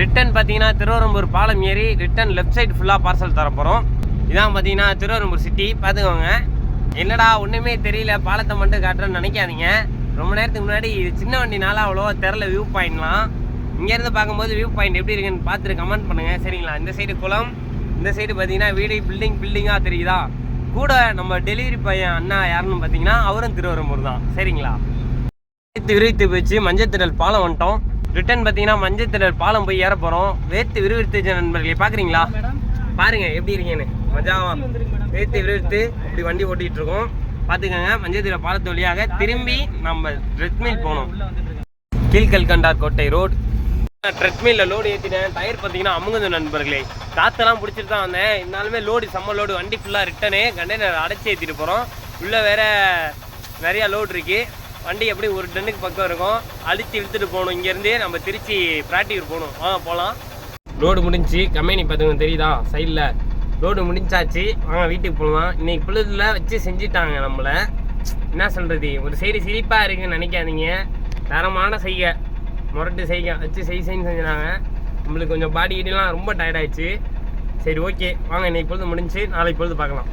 Return பார்த்தீங்கன்னா திருவரம்பூர் பாலம் ஏறி ரிட்டன் லெஃப்ட் சைடு ஃபுல்லாக பார்சல் தர போகிறோம். இதான் பார்த்தீங்கன்னா திருவரம்பூர் சிட்டி. பார்த்துக்கோங்க. என்னடா ஒன்றுமே தெரியல, பாலத்தை மட்டும் காட்டுறேன்னு நினைக்காதீங்க. ரொம்ப நேரத்துக்கு முன்னாடி சின்ன வண்டினால அவ்வளோவா தெரில வியூ பாயிண்ட்லாம். இங்கேருந்து பார்க்கும்போது வியூ பாயிண்ட் எப்படி இருக்குன்னு பார்த்துட்டு கமெண்ட் பண்ணுங்கள் சரிங்களா. இந்த சைடு குளம், இந்த சைடு பார்த்தீங்கன்னா வீடு பில்டிங்காக தெரியுதா. கூட நம்ம டெலிவரி பையன் அண்ணா யாருன்னு பார்த்தீங்கன்னா அவரும் திருவரம்பூர் தான் சரிங்களா. விரிவித்து போச்சு மஞ்சத்திடல் பாலம் வந்துட்டோம். ரிட்டன் பார்த்தீங்கன்னா மஞ்சத்திடல் பாலம் போய் ஏற போகிறோம். வேர்த்து விறுவிறுத்து நண்பர்களே பார்க்குறீங்களா, பாருங்கள் எப்படி இருக்கீங்கன்னு. மஜாவா வேர்த்து விறுவிறுத்து இப்படி வண்டி ஓட்டிகிட்டு இருக்கோம். பார்த்துக்கோங்க. மஞ்சத்திடல் பாலத்து வழியாக திரும்பி நம்ம ட்ரெட்மில் போகணும். கீழ்கல்கண்டார் கோட்டை ரோடு. ட்ரெட்மில்லில் லோடு ஏற்றினேன். டயர் பார்த்தீங்கன்னா அமுங்குது நண்பர்களே. காற்றெல்லாம் பிடிச்சிட்டு தான் வந்தேன். இருந்தாலுமே லோடு செம்ம லோடு. வண்டி ஃபுல்லாக ரிட்டனு கண்டெய்னர் அடைச்சி ஏற்றிட்டு போகிறோம். உள்ளே வேறு நிறையா லோடு இருக்குது. வண்டி எப்படி ஒரு டன்னுக்கு பக்கம் இருக்கும். அடித்து இழுத்துட்டு போகணும். இங்கேருந்தே நம்ம திருச்சி பிராக்டிகர் போகணும். போகலாம். லோடு முடிஞ்சு கம்பெனி பார்த்துங்க தெரியுதா சைடில். லோடு முடிஞ்சாச்சு. வாங்க வீட்டுக்கு போகலாம். இன்றைக்கி பொழுதுல வச்சு செஞ்சுட்டாங்க நம்மளை. என்ன சொல்கிறது, ஒரு சைடு சிரிப்பாக இருக்குன்னு நினைக்காதீங்க. தரமான செய்கை, முரட்டு செய்கை வச்சு செஞ்சுனாங்க. நம்மளுக்கு கொஞ்சம் பாடி கிட்டலாம் ரொம்ப டயர்டாகிடுச்சு. சரி ஓகே வாங்க, இன்றைக்கி பொழுது முடிஞ்சு நாளைக்கு பொழுது பார்க்கலாம்.